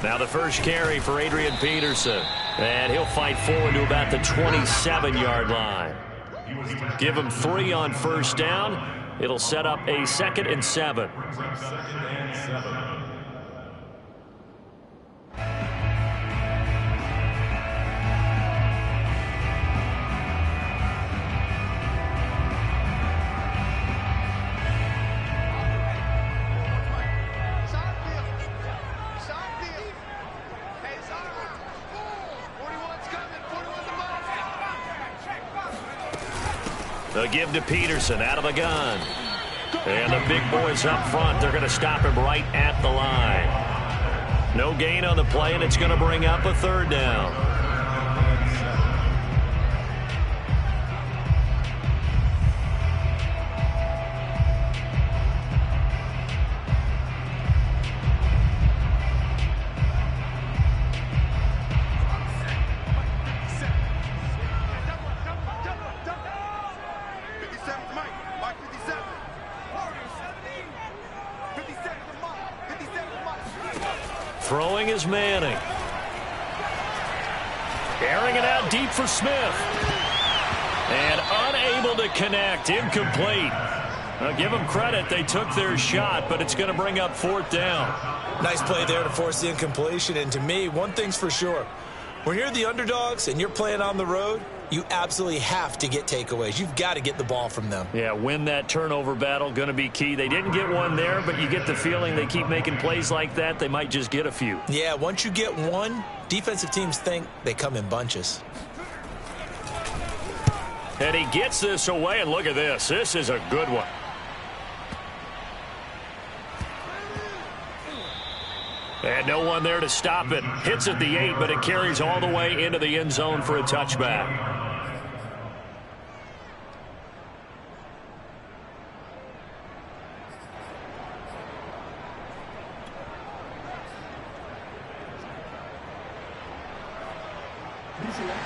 Now the first carry for Adrian Peterson. And he'll fight forward to about the 27-yard line. Give him 3 on first down. It'll set up a 2nd and 7. They'll give to Peterson out of the gun. And the big boys up front, they're going to stop him right at the line. No gain on the play, and it's going to bring up a 3rd down. Throwing is Manning. Airing it out deep for Smith. And unable to connect. Incomplete. Now give them credit. They took their shot, but it's going to bring up 4th down. Nice play there to force the incompletion. And to me, one thing's for sure. When you're the underdogs and you're playing on the road, you absolutely have to get takeaways. You've got to get the ball from them. Yeah, win that turnover battle, going to be key. They didn't get one there, but you get the feeling they keep making plays like that, they might just get a few. Yeah, once you get one, defensive teams think they come in bunches. And he gets this away, and look at this. This is a good one. And no one there to stop it. Hits at the 8, but it carries all the way into the end zone for a touchback.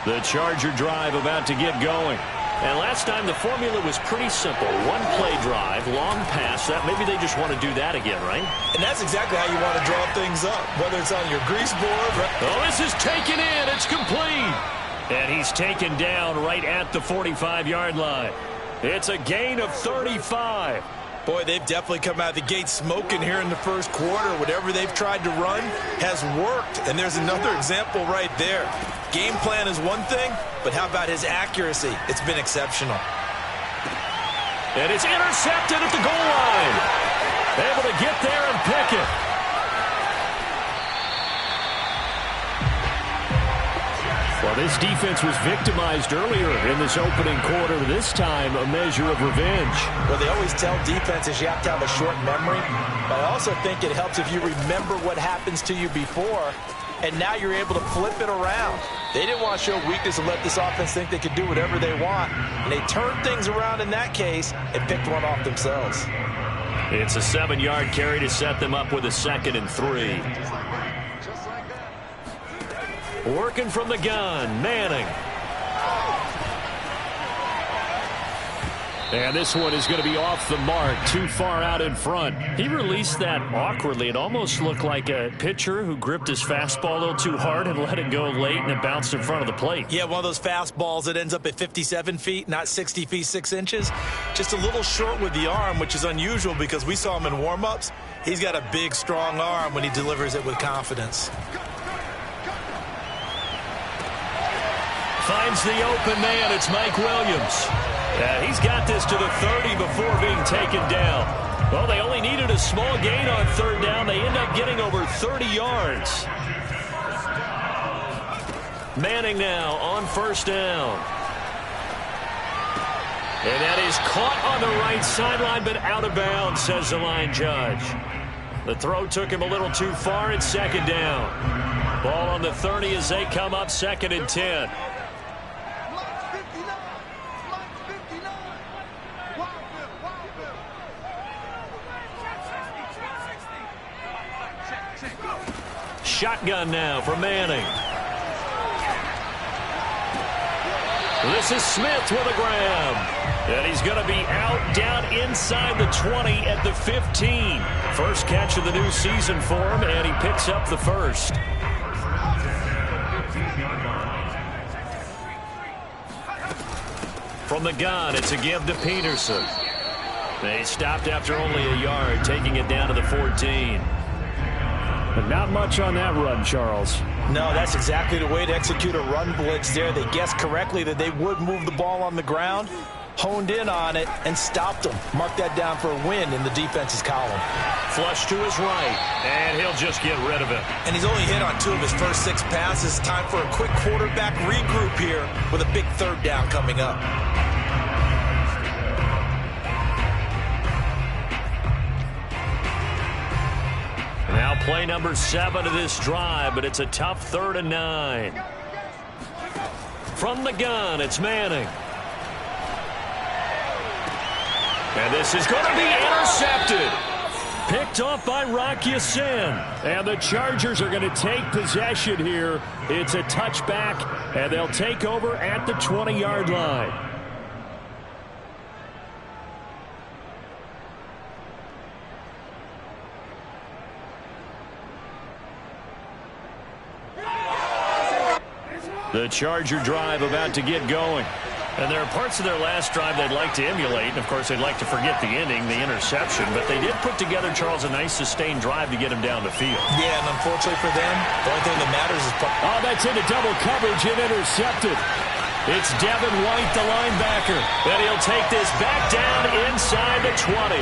The Charger drive about to get going. And last time the formula was pretty simple. One play drive, long pass. That maybe they just want to do that again, right? And that's exactly how you want to draw things up, whether it's on your grease board. Oh, this is taken in. It's complete. And he's taken down right at the 45-yard line. It's a gain of 35. Boy, they've definitely come out of the gate smoking here in the first quarter. Whatever they've tried to run has worked. And there's another example right there. Game plan is one thing, but how about his accuracy? It's been exceptional. And it's intercepted at the goal line. Able to get there and pick it. Well, this defense was victimized earlier in this opening quarter. This time, a measure of revenge. Well, they always tell defenses you have to have a short memory. But I also think it helps if you remember what happens to you before, and now you're able to flip it around. They didn't want to show weakness and let this offense think they could do whatever they want. And they turned things around in that case and picked one off themselves. It's a 7-yard carry to set them up with a 2nd and 3. Working from the gun, Manning. And this one is going to be off the mark, too far out in front. He released that awkwardly. It almost looked like a pitcher who gripped his fastball a little too hard and let it go late, and it bounced in front of the plate. Yeah, one of those fastballs that ends up at 57 feet, not 60 feet 6 inches. Just a little short with the arm, which is unusual because we saw him in warm-ups. He's got a big, strong arm when he delivers it with confidence. Finds the open man. It's Mike Williams. He's got this to the 30 before being taken down. Well, they only needed a small gain on 3rd down. They end up getting over 30 yards. Manning now on 1st down. And that is caught on the right sideline, but out of bounds, says the line judge. The throw took him a little too far. It's 2nd down. Ball on the 30 as they come up 2nd and 10. Shotgun now for Manning. This is Smith with a grab. And he's going to be out down inside the 20 at the 15. First catch of the new season for him, and he picks up the first. From the gun, it's a give to Peterson. They stopped after only a yard, taking it down to the 14. But not much on that run, Charles. No, that's exactly the way to execute a run blitz there. They guessed correctly that they would move the ball on the ground, honed in on it, and stopped them. Mark that down for a win in the defense's column. Flush to his right, and he'll just get rid of it. And he's only hit on 2 of his first 6 passes. Time for a quick quarterback regroup here with a big third down coming up. Now play number 7 of this drive, but it's a tough 3rd and 9. From the gun, it's Manning. And this is going to be intercepted. Picked off by Rock Ya-Sin. And the Chargers are going to take possession here. It's a touchback, and they'll take over at the 20-yard line. The Charger drive about to get going. And there are parts of their last drive they'd like to emulate. And, of course, they'd like to forget the ending, the interception. But they did put together, Charles, a nice sustained drive to get him down the field. Yeah, and unfortunately for them, the only thing that matters is... Oh, that's into double coverage and intercepted. It's Devin White, the linebacker. And he'll take this back down inside the 20.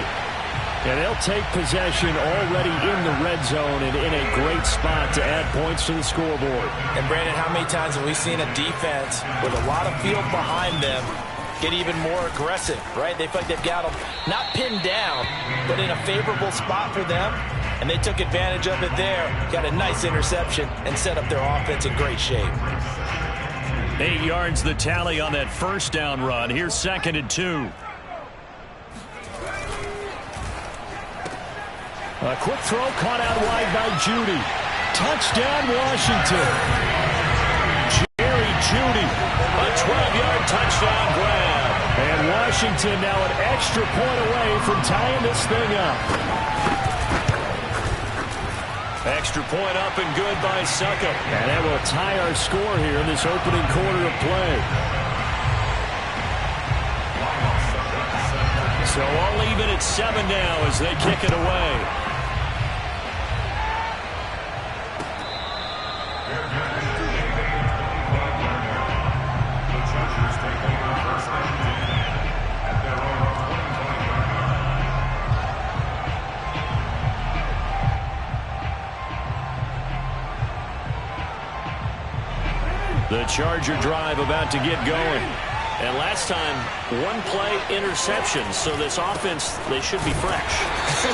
And they'll take possession already in the red zone and in a great spot to add points to the scoreboard. And, Brandon, how many times have we seen a defense with a lot of field behind them get even more aggressive, right? They feel like they've got them not pinned down, but in a favorable spot for them. And they took advantage of it there, got a nice interception, and set up their offense in great shape. 8 yards the tally on that first down run. Here's 2nd and 2. A quick throw caught out wide by Jeudy. Touchdown, Washington. Jerry Jeudy. A 12-yard touchdown grab. And Washington now an extra point away from tying this thing up. Extra point up and good by Succop. And that will tie our score here in this opening quarter of play. So all even at 7 now as they kick it away. The Charger drive about to get going. And last time, 1 play interception. So this offense, they should be fresh.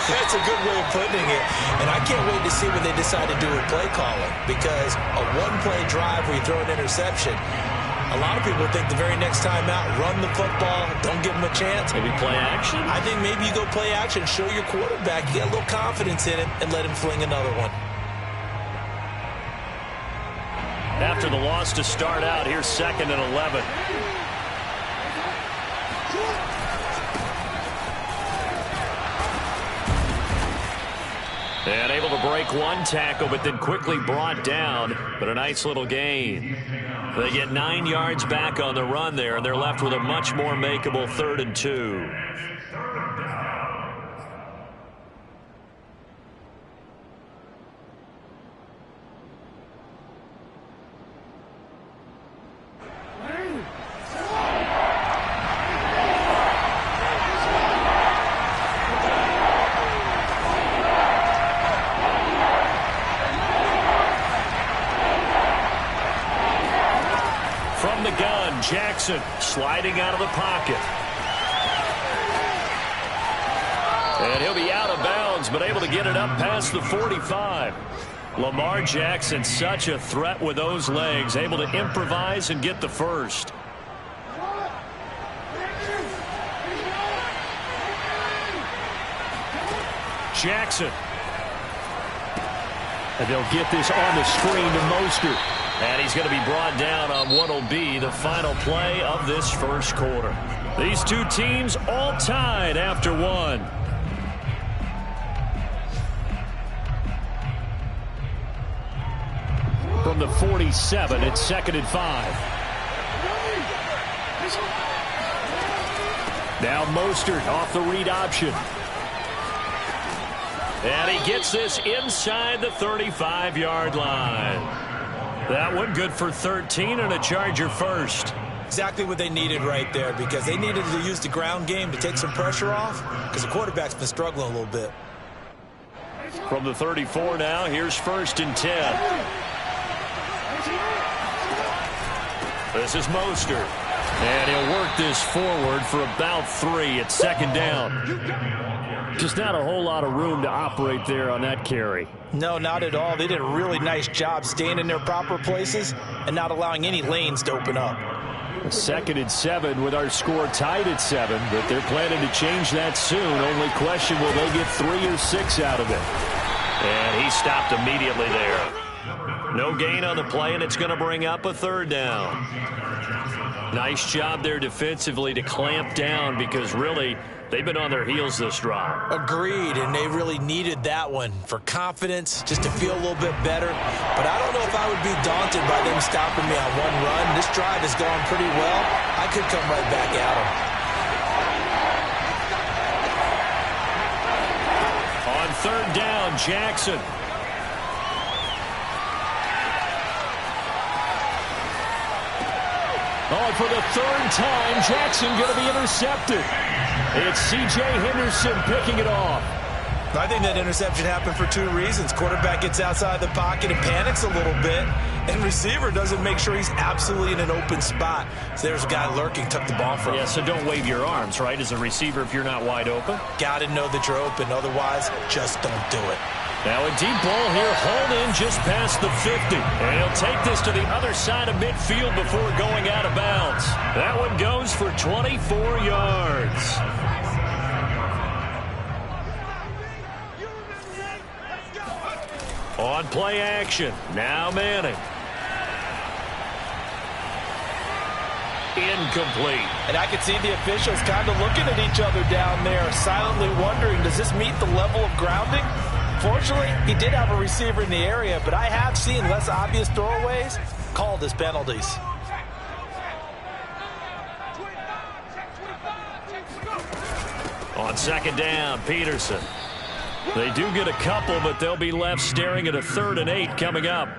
That's a good way of putting it. And I can't wait to see what they decide to do with play calling. Because a 1-play drive where you throw an interception, a lot of people think the very next time out, run the football, don't give them a chance. Maybe play action? I think maybe you go play action, show your quarterback, you get a little confidence in him, and let him fling another one. After the loss to start out, here's 2nd and 11. And able to break 1 tackle, but then quickly brought down. But a nice little gain. They get 9 yards back on the run there, and they're left with a much more makeable 3rd and 2. Jackson sliding out of the pocket. And he'll be out of bounds, but able to get it up past the 45. Lamar Jackson, such a threat with those legs, able to improvise and get the first. Jackson. And they'll get this on the screen to Mostert. And he's going to be brought down on what will be the final play of this first quarter. These two teams all tied after one. From the 47, it's 2nd and 5. Now Mostert off the read option. And he gets this inside the 35-yard line. That one good for 13 and a Charger first. Exactly what they needed right there, because they needed to use the ground game to take some pressure off, because the quarterback's been struggling a little bit. From the 34 now, here's 1st and 10. This is Mostert. And he'll work this forward for about 3 at 2nd down. Just not a whole lot of room to operate there on that carry. No, not at all. They did a really nice job staying in their proper places and not allowing any lanes to open up. 2nd and 7 with our score tied at 7, but they're planning to change that soon. Only question, will they get 3 or 6 out of it? And he stopped immediately there. No gain on the play, and it's going to bring up a 3rd down. Nice job there defensively to clamp down, because really they've been on their heels this drive. Agreed, and they really needed that one for confidence, just to feel a little bit better. But I don't know if I would be daunted by them stopping me on one run. This drive has gone pretty well. I could come right back at them. On 3rd down, Jackson. Oh, for the 3rd time, Jackson going to be intercepted. It's C.J. Henderson picking it off. I think that interception happened for 2 reasons. Quarterback gets outside the pocket and panics a little bit, and receiver doesn't make sure he's absolutely in an open spot. So there's a guy lurking, took the ball from him. Yeah, so don't wave your arms, right, as a receiver if you're not wide open. Got to know that you're open. Otherwise, just don't do it. Now a deep ball here, hauled in just past the 50. And he'll take this to the other side of midfield before going out of bounds. That one goes for 24 yards. On play action, now Manning. Incomplete. And I can see the officials kind of looking at each other down there, silently wondering, does this meet the level of grounding? Fortunately, he did have a receiver in the area, but I have seen less obvious throwaways called as penalties. On 2nd down, Peterson. They do get a couple, but they'll be left staring at a 3rd and 8 coming up.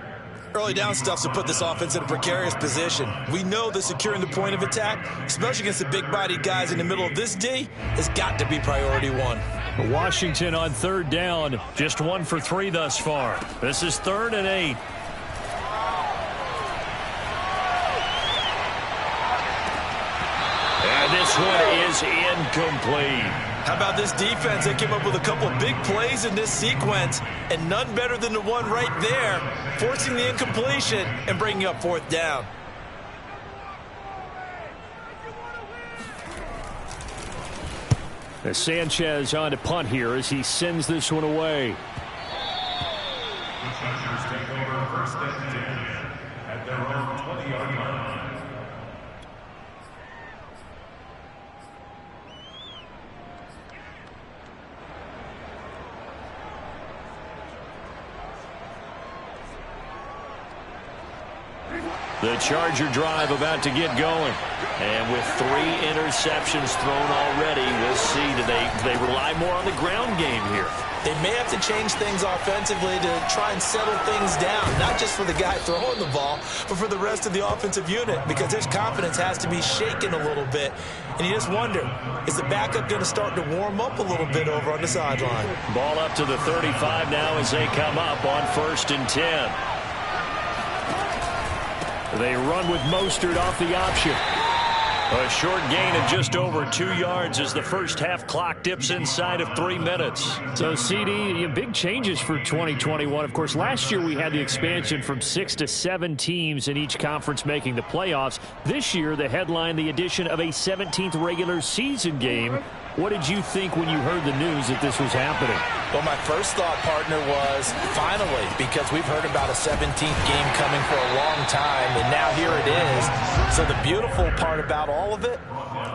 Early down stuff to put this offense in a precarious position. We know that securing the point of attack, especially against the big-bodied guys in the middle of this D, has got to be priority 1. Washington on 3rd down, just 1 for 3 thus far. This is 3rd and 8. And this one is incomplete. How about this defense? They came up with a couple of big plays in this sequence, and none better than the one right there, forcing the incompletion and bringing up 4th down. As Sanchez on to punt here as he sends this one away. The Chargers take over 1st and 10 at their own 20-yard line. The Charger drive about to get going. And with 3 interceptions thrown already, we'll see, do they rely more on the ground game here? They may have to change things offensively to try and settle things down, not just for the guy throwing the ball, but for the rest of the offensive unit, because their confidence has to be shaken a little bit. And you just wonder, is the backup going to start to warm up a little bit over on the sideline? Ball up to the 35 now as they come up on 1st and 10. They run with Mostert off the option. A short gain of just over 2 yards as the first half clock dips inside of 3 minutes. So, CD, big changes for 2021. Of course, last year we had the expansion from 6 to 7 teams in each conference making the playoffs. This year, the headline, the addition of a 17th regular season game. What did you think when you heard the news that this was happening? Well, my first thought, partner, was finally, because we've heard about a 17th game coming for a long time, and now here it is. So the beautiful part about all of it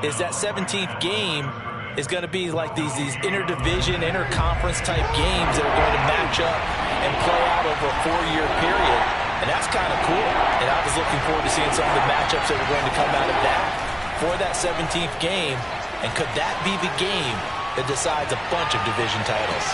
is that 17th game is going to be like these interdivision, interconference type games that are going to match up and play out over a 4-year period. And that's kind of cool. And I was looking forward to seeing some of the matchups that are going to come out of that for that 17th game. And could that be the game that decides a bunch of division titles?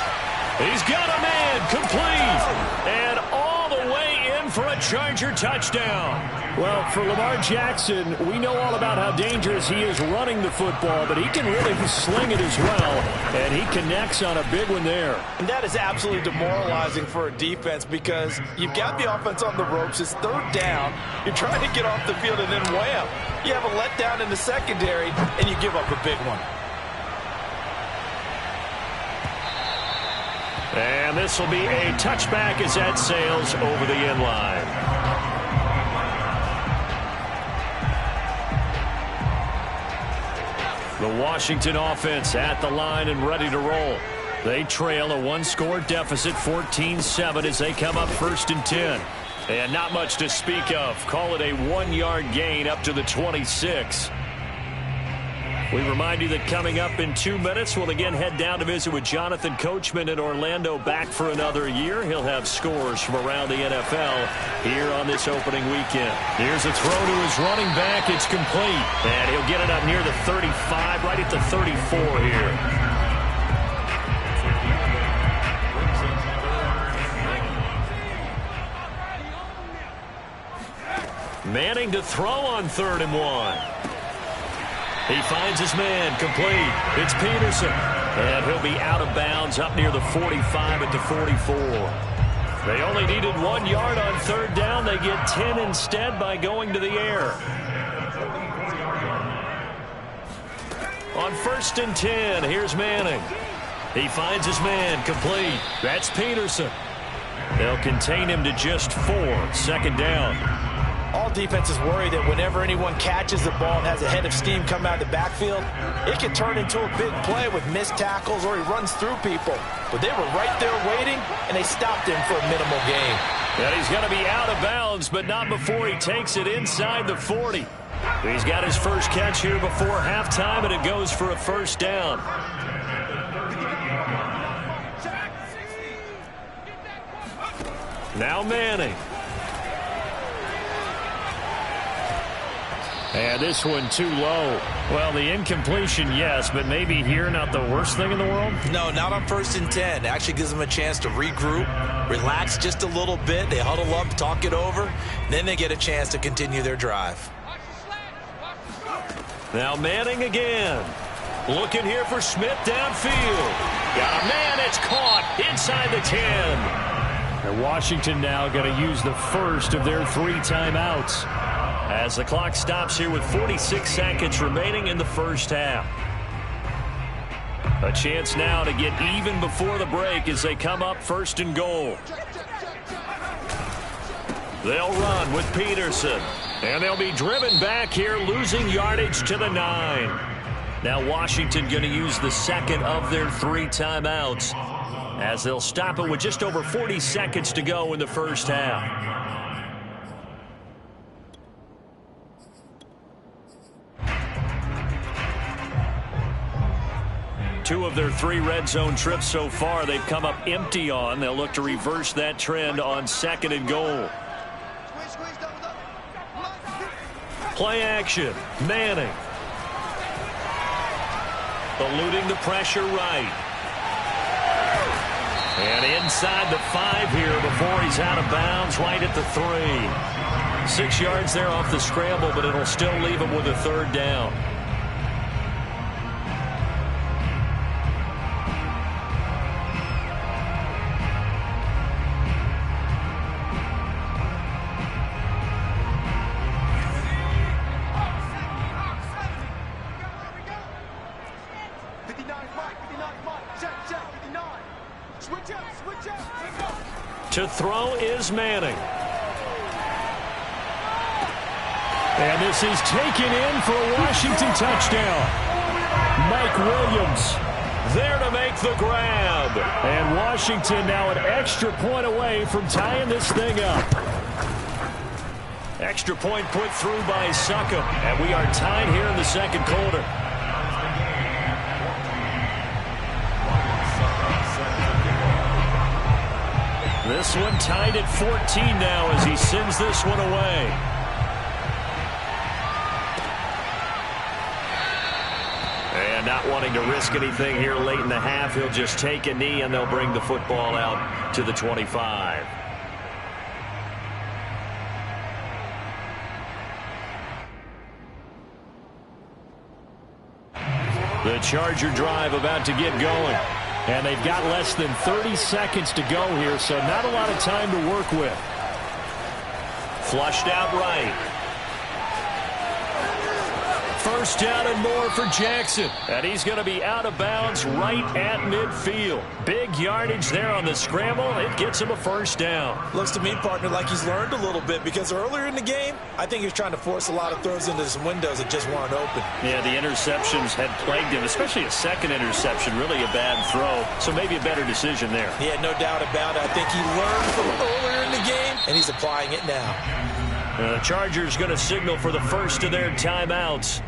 He's got a man, complete, and all the way in for a Charger touchdown. Well, for Lamar Jackson, we know all about how dangerous he is running the football, but he can really sling it as well, and he connects on a big one there. And that is absolutely demoralizing for a defense because you've got the offense on the ropes. It's third down. You're trying to get off the field, and then wham, you have a letdown in the secondary, and you give up a big one. And this will be a touchback as that sails over the end line. The Washington offense at the line and ready to roll. They trail a one-score deficit, 14-7, as they come up 1st and 10. And not much to speak of. Call it a 1-yard gain up to the 26. We remind you that coming up in 2 minutes, we'll again head down to visit with Jonathan Coachman in Orlando, back for another year. He'll have scores from around the NFL here on this opening weekend. Here's a throw to his running back. It's complete. And he'll get it up near the 35, right at the 34 here. Manning to throw on 3rd and 1. He finds his man, complete. It's Peterson. And he'll be out of bounds up near the 45 at the 44. They only needed 1 yard on 3rd down. They get 10 instead by going to the air. On 1st and 10, here's Manning. He finds his man, complete. That's Peterson. They'll contain him to just 4, 2nd down. All defenses worry that whenever anyone catches the ball and has a head of steam come out of the backfield, it can turn into a big play with missed tackles or he runs through people. But they were right there waiting, and they stopped him for a minimal gain. And he's going to be out of bounds, but not before he takes it inside the 40. He's got his first catch here before halftime, and it goes for a 1st down. Now Manning. And this one too low. Well, the incompletion, yes, but maybe here not the worst thing in the world? No, not on 1st and 10. It actually gives them a chance to regroup, relax just a little bit. They huddle up, talk it over. Then they get a chance to continue their drive. Now Manning again. Looking here for Smith downfield. Got a man, it's caught inside the 10. And Washington now going to use the first of their 3 timeouts. As the clock stops here with 46 seconds remaining in the first half. A chance now to get even before the break as they come up 1st and goal. They'll run with Peterson. And they'll be driven back here, losing yardage to the 9. Now Washington going to use the 2nd of their 3 timeouts as they'll stop it with just over 40 seconds to go in the first half. 2 of their 3 red zone trips so far they've come up empty on. They'll look to reverse that trend on 2nd and goal. Play action. Manning. Eluding the pressure right. And inside the 5 here before he's out of bounds, right at the 3. 6 yards there off the scramble, but it'll still leave him with a 3rd down. To throw is Manning. And this is taken in for a Washington touchdown. Mike Williams there to make make the grab. And Washington now an extra point away from tying this thing up. Extra point put through by Succop. And we are tied here in the second quarter. This one tied at 14 now as he sends this one away. And not wanting to risk anything here late in the half, he'll just take a knee and they'll bring the football out to the 25. The Charger drive about to get going. And they've got less than 30 seconds to go here, so not a lot of time to work with. Flushed out right. First down and more for Jackson. And he's going to be out of bounds right at midfield. Big yardage there on the scramble. It gets him a first down. Looks to me, partner, like he's learned a little bit because earlier in the game, I think he was trying to force a lot of throws into some windows that just weren't open. Yeah, the interceptions had plagued him, especially a second interception. Really a bad throw, so maybe a better decision there. Yeah, no doubt about it. I think he learned from earlier in the game, and he's applying it now. The Chargers going to signal for the first of their timeouts,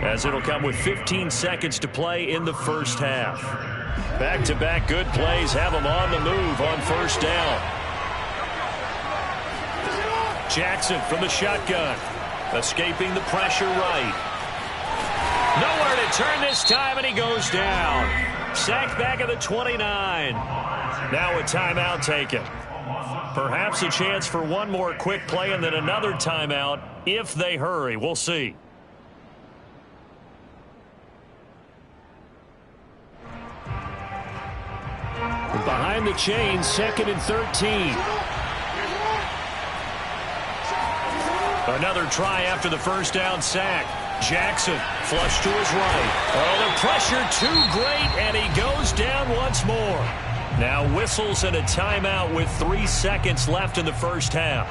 as it'll come with 15 seconds to play in the first half. Back-to-back good plays have them on the move on first down. Jackson from the shotgun, escaping the pressure right. Nowhere to turn this time, and he goes down. Sacked back at the 29. Now a timeout taken. Perhaps a chance for one more quick play and then another timeout if they hurry. We'll see. Behind the chains, 2nd and 13. Another try after the first down sack. Jackson flush to his right. Oh, the pressure too great, and he goes down once more. Now whistles and a timeout with 3 seconds left in the first half.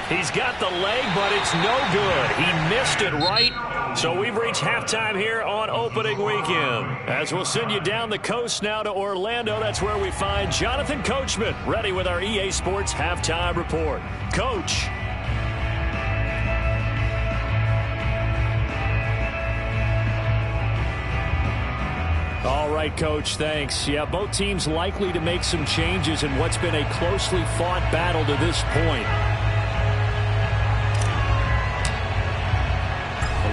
He's got the leg, but it's no good. He missed it right. So we've reached halftime here on opening weekend. As we'll send you down the coast now to Orlando, that's where we find Jonathan Coachman, ready with our EA Sports Halftime Report. Coach. All right, Coach, thanks. Yeah, both teams likely to make some changes in what's been a closely fought battle to this point.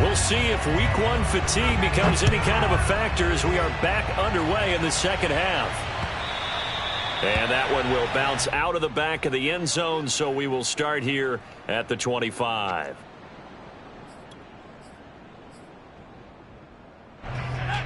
We'll see if week one fatigue becomes any kind of a factor as we are back underway in the second half. And that one will bounce out of the back of the end zone, so we will start here at the 25.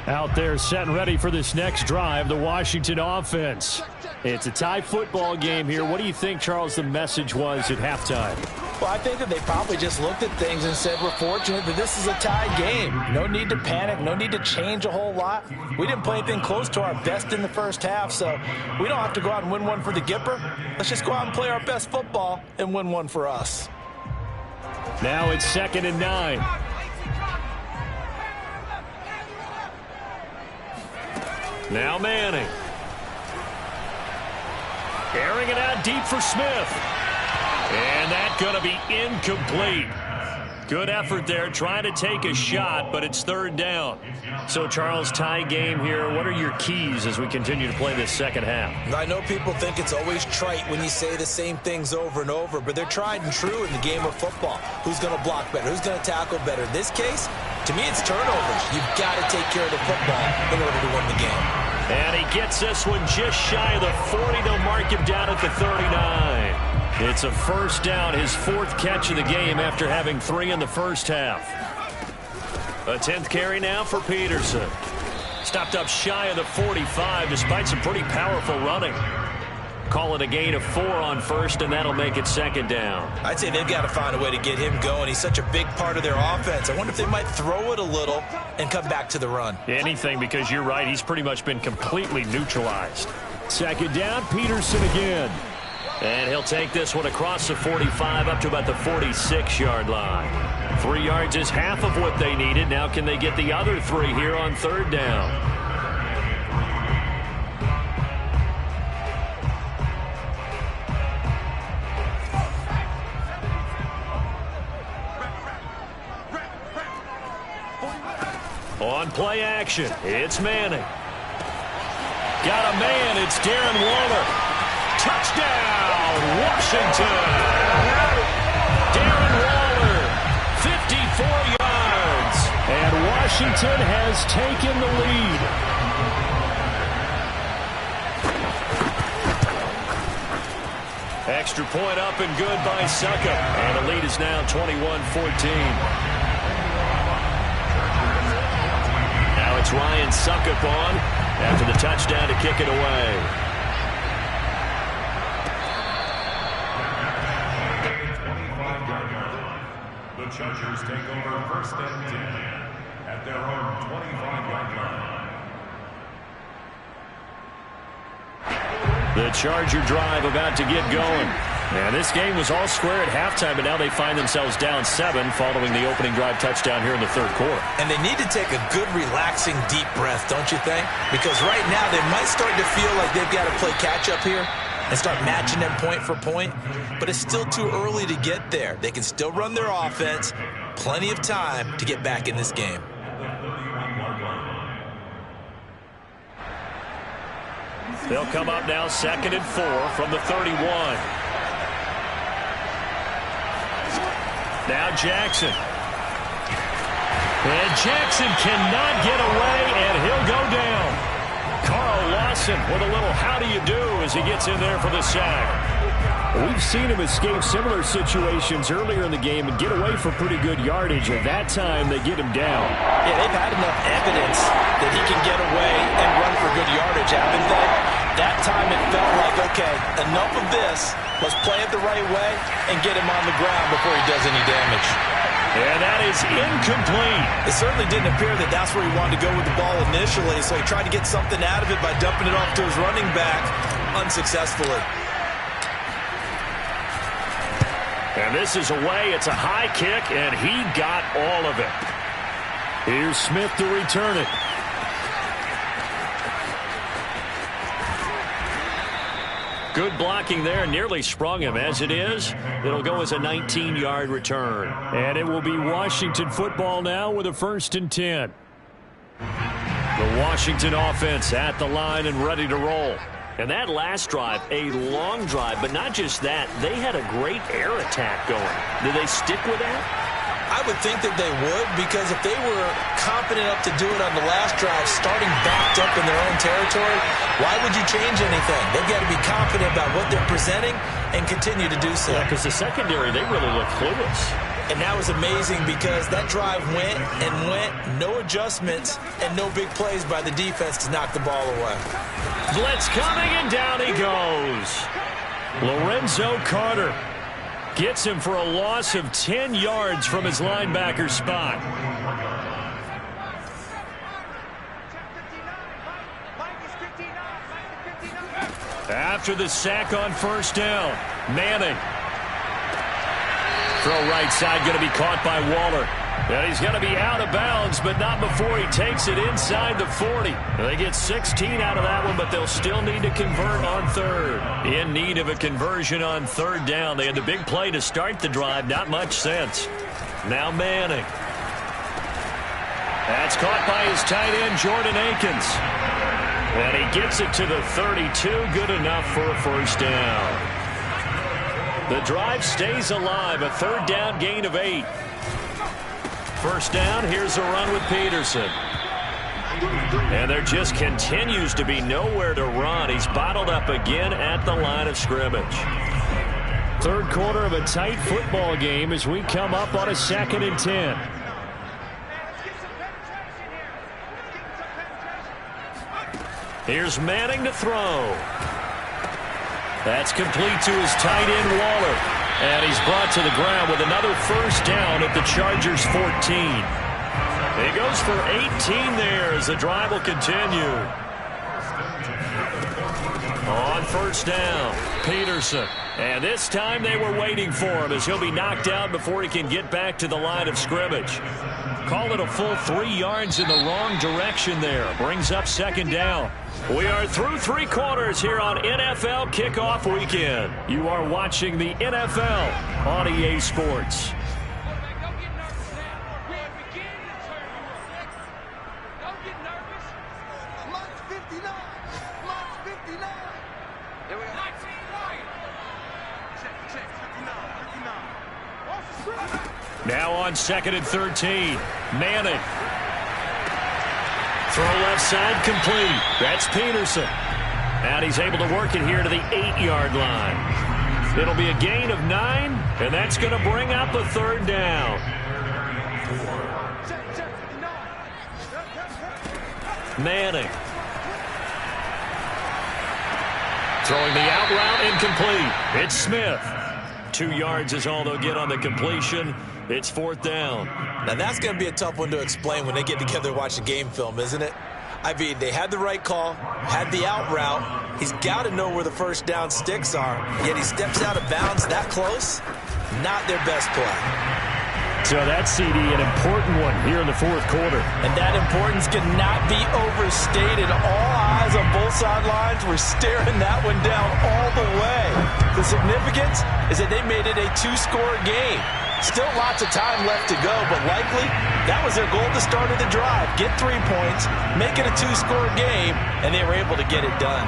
Out there set and ready for this next drive, the Washington offense. It's a tie football game here. What do you think, Charles, the message was at halftime? Well, I think that they probably just looked at things and said, we're fortunate that this is a tied game. No need to panic. No need to change a whole lot. We didn't play anything close to our best in the first half, so we don't have to go out and win one for the Gipper. Let's just go out and play our best football and win one for us. Now it's 2nd and 9. Now Manning. Airing it out deep for Smith. And that's going to be incomplete. Good effort there, trying to take a shot, but it's 3rd down. So, Charles, tie game here. What are your keys as we continue to play this second half? I know people think it's always trite when you say the same things over and over, but they're tried and true in the game of football. Who's going to block better? Who's going to tackle better? In this case, to me, it's turnovers. You've got to take care of the football in order to win the game. And he gets this one just shy of the 40. They'll mark him down at the 39. It's a first down, his 4th catch of the game after having 3 in the first half. A 10th carry now for Peterson. Stopped up shy of the 45 despite some pretty powerful running. Call it a gain of 4 on first, and that'll make it second down. I'd say they've got to find a way to get him going. He's such a big part of their offense. I wonder if they might throw it a little and come back to the run. Anything, because you're right. He's pretty much been completely neutralized. Second down, Peterson again. And he'll take this one across the 45 up to about the 46-yard line. 3 yards is half of what they needed. Now can they get the other 3 here on third down? On play action, it's Manning. Got a man, it's Darren Waller. Touchdown, Washington. Darren Waller, 54 yards. And Washington has taken the lead. Extra point up and good by Succop. And the lead is now 21-14. It's Ryan Succop on after the touchdown to kick it away. The Chargers take over first and 10 at their own 25-yard line. The Charger drive about to get going. And this game was all square at halftime, but now they find themselves down 7 following the opening drive touchdown here in the third quarter. And they need to take a good, relaxing, deep breath, don't you think? Because right now they might start to feel like they've got to play catch-up here and start matching them point for point. But it's still too early to get there. They can still run their offense. Plenty of time to get back in this game. They'll come up now 2nd and 4 from the 31. Now Jackson. And Jackson cannot get away, and he'll go down. Carl Lawson with a little how do you do as he gets in there for the sack. We've seen him escape similar situations earlier in the game and get away for pretty good yardage. At that time, they get him down. Yeah, they've had enough evidence that he can get away and run for good yardage, haven't they? That time it felt like, okay, enough of this. Let's play it the right way and get him on the ground before he does any damage. And that is incomplete. It certainly didn't appear that that's where he wanted to go with the ball initially, so he tried to get something out of it by dumping it off to his running back unsuccessfully. And this is away. It's a high kick, and he got all of it. Here's Smith to return it. Good blocking there, nearly sprung him. As it is, it'll go as a 19-yard return. And it will be Washington football now with a 1st and 10. The Washington offense at the line and ready to roll. And that last drive, a long drive, but not just that. They had a great air attack going. Did they stick with that? I would think that they would, because if they were confident enough to do it on the last drive, starting backed up in their own territory, why would you change anything? They've got to be confident about what they're presenting and continue to do so. Yeah, because the secondary, they really look clueless. And that was amazing because that drive went and went, no adjustments, and no big plays by the defense to knock the ball away. Blitz coming, and down he goes. Lorenzo Carter gets him for a loss of 10 yards from his linebacker spot. After the sack on first down, Manning. Throw right side, going to be caught by Waller. And he's going to be out of bounds, but not before he takes it inside the 40. They get 16 out of that one, but they'll still need to convert on third. In need of a conversion on third down. They had the big play to start the drive. Not much sense. Now Manning. That's caught by his tight end, Jordan Akins. And he gets it to the 32. Good enough for a first down. The drive stays alive. A third down gain of 8. First down, here's a run with Peterson. And there just continues to be nowhere to run. He's bottled up again at the line of scrimmage. Third quarter of a tight football game as we come up on a 2nd and 10. Here's Manning to throw. That's complete to his tight end, Waller. And he's brought to the ground with another first down at the Chargers' 14. He goes for 18 there as the drive will continue. On first down, Peterson. And this time they were waiting for him as he'll be knocked out before he can get back to the line of scrimmage. Call it a full 3 yards in the wrong direction there. Brings up second down. We are through 3 quarters here on NFL Kickoff Weekend. You are watching the NFL on EA Sports. Now on 2nd and 13. Manning. Throw left side complete. That's Peterson. And he's able to work it here to the 8-yard line. It'll be a gain of 9, and that's going to bring up a third down. Manning. Throwing the out route incomplete. It's Smith. 2 yards is all they'll get on the completion. It's 4th down. Now that's going to be a tough one to explain when they get together and watch a game film, isn't it? I mean, they had the right call, had the out route. He's got to know where the first down sticks are, yet he steps out of bounds that close. Not their best play. So that's, CD, an important one here in the 4th quarter. And that importance cannot be overstated. All eyes on both sidelines were staring that one down all the way. The significance is that they made it a 2-score game. Still lots of time left to go, but likely that was their goal to start of the drive. Get 3 points, make it a 2-score game, and they were able to get it done.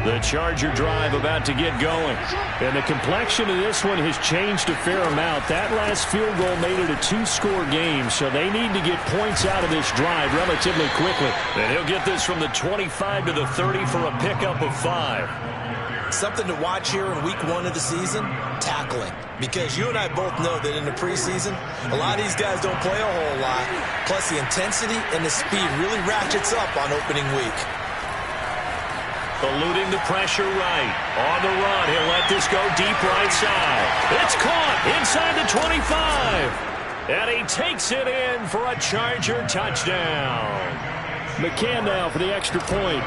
The Charger drive about to get going. And the complexion of this one has changed a fair amount. That last field goal made it a 2-score game, so they need to get points out of this drive relatively quickly. And he'll get this from the 25 to the 30 for a pickup of 5. Something to watch here in week 1 of the season, tackling. Because you and I both know that in the preseason, a lot of these guys don't play a whole lot. Plus the intensity and the speed really ratchets up on opening week. Eluding the pressure right. On the run, he'll let this go deep right side. It's caught inside the 25. And he takes it in for a Charger touchdown. McCann now for the extra point.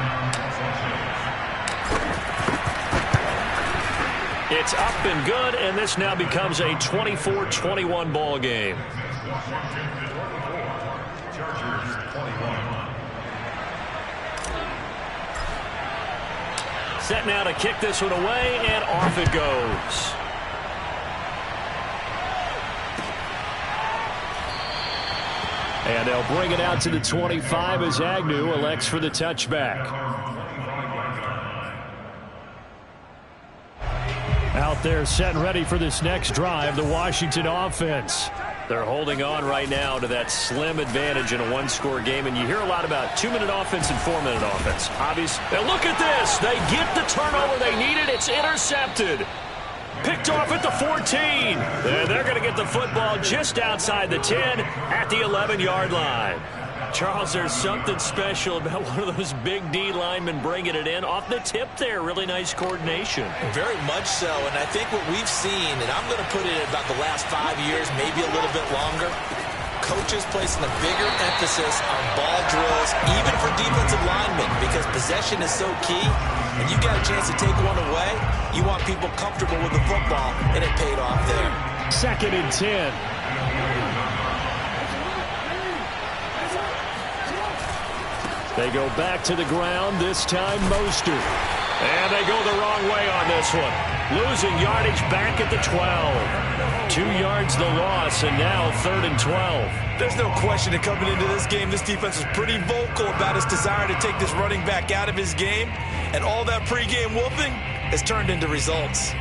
It's up and good, and this now becomes a 24-21 ball game. Set now to kick this one away, and off it goes. And they'll bring it out to the 25 as Agnew elects for the touchback. Out there set and ready for this next drive, the Washington offense. They're holding on right now to that slim advantage in a 1-score game, and you hear a lot about 2-minute offense and 4-minute offense. Obvious. Now look at this. They get the turnover they needed. It's intercepted. Picked off at the 14. And they're going to get the football just outside the 10 at the 11-yard line. Charles, there's something special about one of those big D linemen bringing it in. Off the tip there, really nice coordination. Very much so, and I think what we've seen, and I'm going to put it at about the last 5 years, maybe a little bit longer, coaches placing a bigger emphasis on ball drills, even for defensive linemen, because possession is so key, and you got a chance to take one away, you want people comfortable with the football, and it paid off there. 2nd and 10. They go back to the ground, this time Mostert. And they go the wrong way on this one. Losing yardage back at the 12. 2 yards the loss, and now 3rd and 12. There's no question that coming into this game, this defense was pretty vocal about its desire to take this running back out of his game. And all that pregame wolfing has turned into results.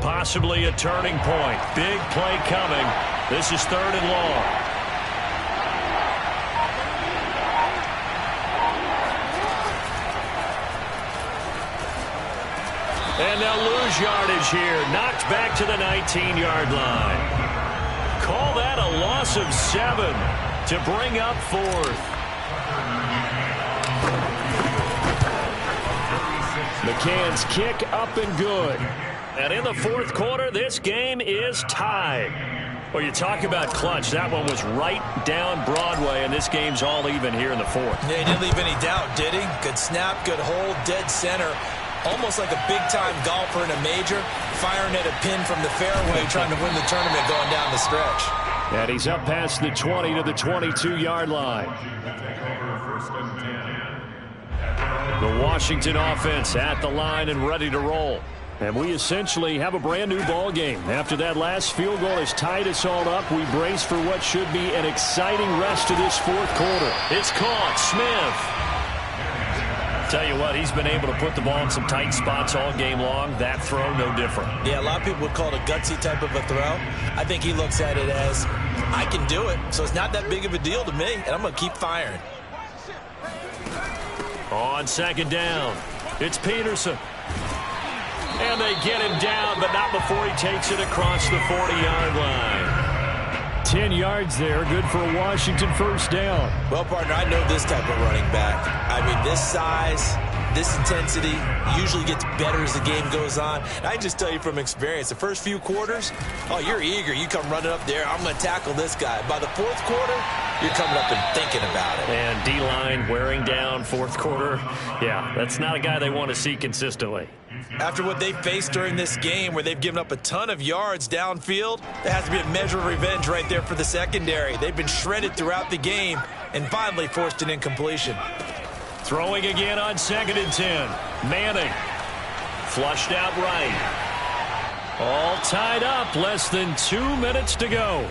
Possibly a turning point. Big play coming. This is 3rd and long. And they'll lose yardage here. Knocked back to the 19-yard line. Call that a loss of 7 to bring up 4th. McCann's kick up and good. And in the 4th quarter, this game is tied. Well, you talk about clutch. That one was right down Broadway, and this game's all even here in the 4th. Yeah, he didn't leave any doubt, did he? Good snap, good hold, dead center. Almost like a big-time golfer in a major, firing at a pin from the fairway, trying to win the tournament going down the stretch. And he's up past the 20 to the 22-yard line. The Washington offense at the line and ready to roll. And we essentially have a brand-new ball game. After that last field goal has tied us all up, we brace for what should be an exciting rest of this 4th quarter. It's caught. Smith. Tell you what, he's been able to put the ball in some tight spots all game long. That throw, no different. Yeah, a lot of people would call it a gutsy type of a throw. I think he looks at it as, I can do it, so it's not that big of a deal to me, and I'm going to keep firing. On 2nd down, it's Peterson. And they get him down, but not before he takes it across the 40-yard line. 10 yards there, good for a Washington 1st down. Well, partner, I know this type of running back. I mean, this size, this intensity usually gets better as the game goes on. And I just tell you from experience, the first few quarters, oh, you're eager. You come running up there, I'm going to tackle this guy. By the 4th quarter, you're coming up and thinking about it. And D-line wearing down 4th quarter. Yeah, that's not a guy they want to see consistently. After what they faced during this game where they've given up a ton of yards downfield, there has to be a measure of revenge right there for the secondary. They've been shredded throughout the game and finally forced an incompletion. Throwing again on 2nd and 10. Manning. Flushed out right. All tied up. Less than 2 minutes to go.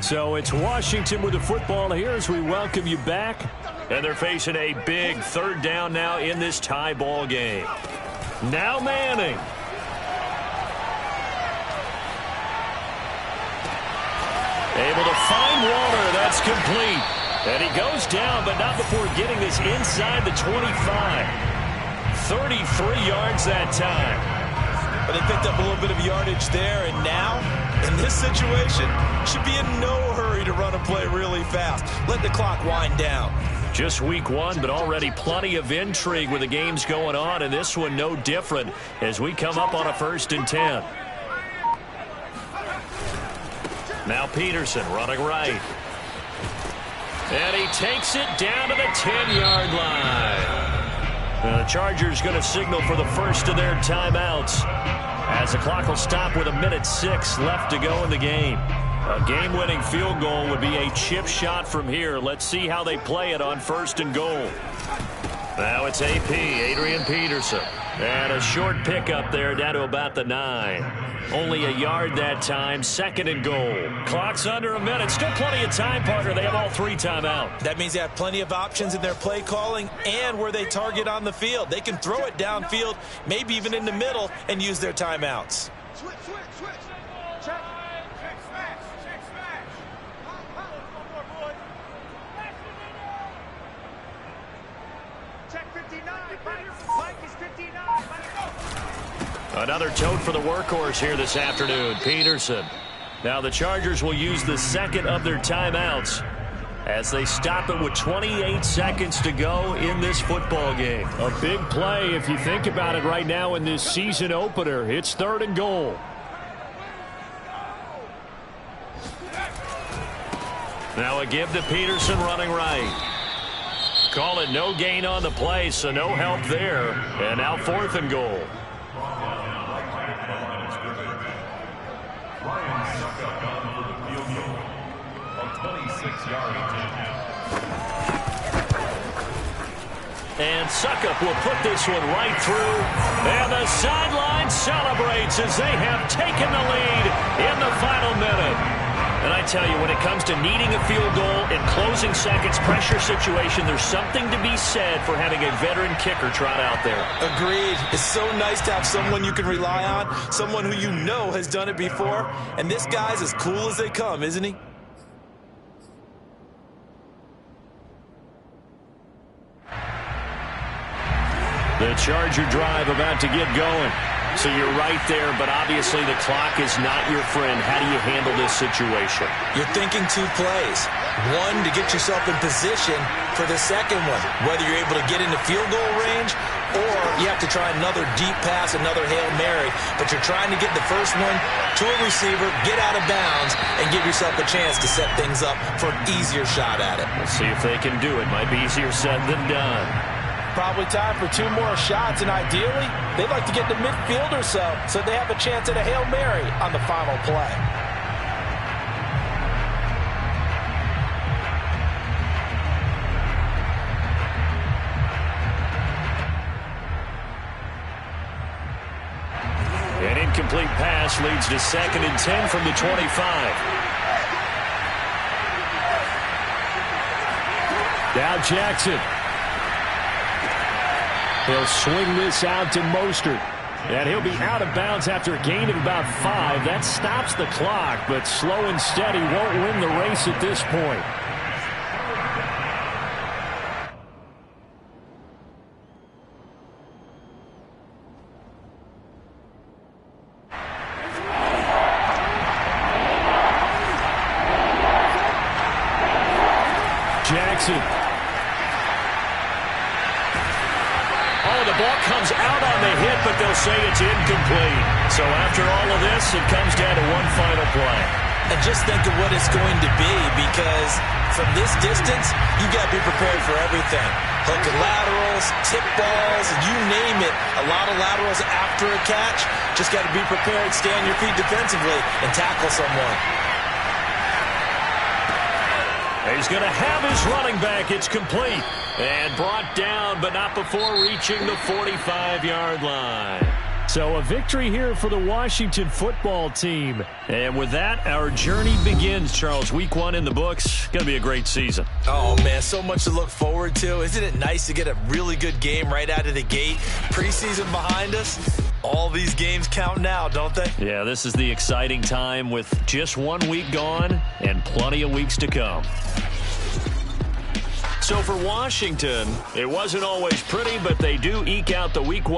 So it's Washington with the football here as we welcome you back. And they're facing a big 3rd down now in this tie ball game. Now Manning. Able to find Waller. That's complete. And he goes down, but not before getting this inside the 25. 33 yards that time. But they picked up a little bit of yardage there, and now, in this situation, should be in no hurry to run a play really fast. Let the clock wind down. Just week 1, but already plenty of intrigue with the games going on, and this one no different as we come up on a 1st and 10. Now Peterson running right. And he takes it down to the 10-yard line. And the Chargers going to signal for the first of their timeouts as the clock will stop with 1:06 left to go in the game. A game-winning field goal would be a chip shot from here. Let's see how they play it on 1st and goal. Now it's AP, Adrian Peterson. And a short pickup there down to about the 9. Only a yard that time, 2nd and goal. Clock's under a minute. Still plenty of time, partner. They have all 3 timeouts. That means they have plenty of options in their play calling and where they target on the field. They can throw it downfield, maybe even in the middle, and use their timeouts. Switch. Check. Check smash. One more, boys. Check 59. Mike is 59. Another tote for the workhorse here this afternoon, Peterson. Now the Chargers will use the 2nd of their timeouts as they stop it with 28 seconds to go in this football game. A big play if you think about it right now in this season opener. It's 3rd and goal. Now a give to Peterson running right. Call it no gain on the play, so no help there. And now 4th and goal. And Suckup will put this one right through. And the sideline celebrates as they have taken the lead in the final minute. And I tell you, when it comes to needing a field goal in closing seconds, pressure situation, there's something to be said for having a veteran kicker trot out there. Agreed. It's so nice to have someone you can rely on, someone who you know has done it before. And this guy's as cool as they come, isn't he? The Charger drive about to get going. So you're right there, but obviously the clock is not your friend. How do you handle this situation? You're thinking 2 plays. One, to get yourself in position for the second one, whether you're able to get into field goal range or you have to try another deep pass, another Hail Mary, but you're trying to get the first one to a receiver, get out of bounds, and give yourself a chance to set things up for an easier shot at it. We'll see if they can do it. Might be easier said than done. Probably time for 2 more shots, and ideally, they'd like to get to midfield or so they have a chance at a Hail Mary on the final play. An incomplete pass leads to 2nd and 10 from the 25. Now Jackson. He'll swing this out to Mostert. And he'll be out of bounds after a gain of about 5. That stops the clock, but slow and steady won't win the race at this point. Jackson. The ball comes out on the hit, but they'll say it's incomplete. So after all of this, it comes down to one final play. And just think of what it's going to be, because from this distance, you got to be prepared for everything. Hook and laterals, tip balls, you name it. A lot of laterals after a catch. Just got to be prepared, stay on your feet defensively, and tackle someone. He's going to have his running back. It's complete. And brought down, but not before reaching the 45-yard line. So a victory here for the Washington football team. And with that, our journey begins, Charles. Week 1 in the books. Going to be a great season. Oh, man, so much to look forward to. Isn't it nice to get a really good game right out of the gate? Preseason behind us. All these games count now, don't they? Yeah, this is the exciting time with just 1 week gone and plenty of weeks to come. So for Washington, it wasn't always pretty, but they do eke out the Week 1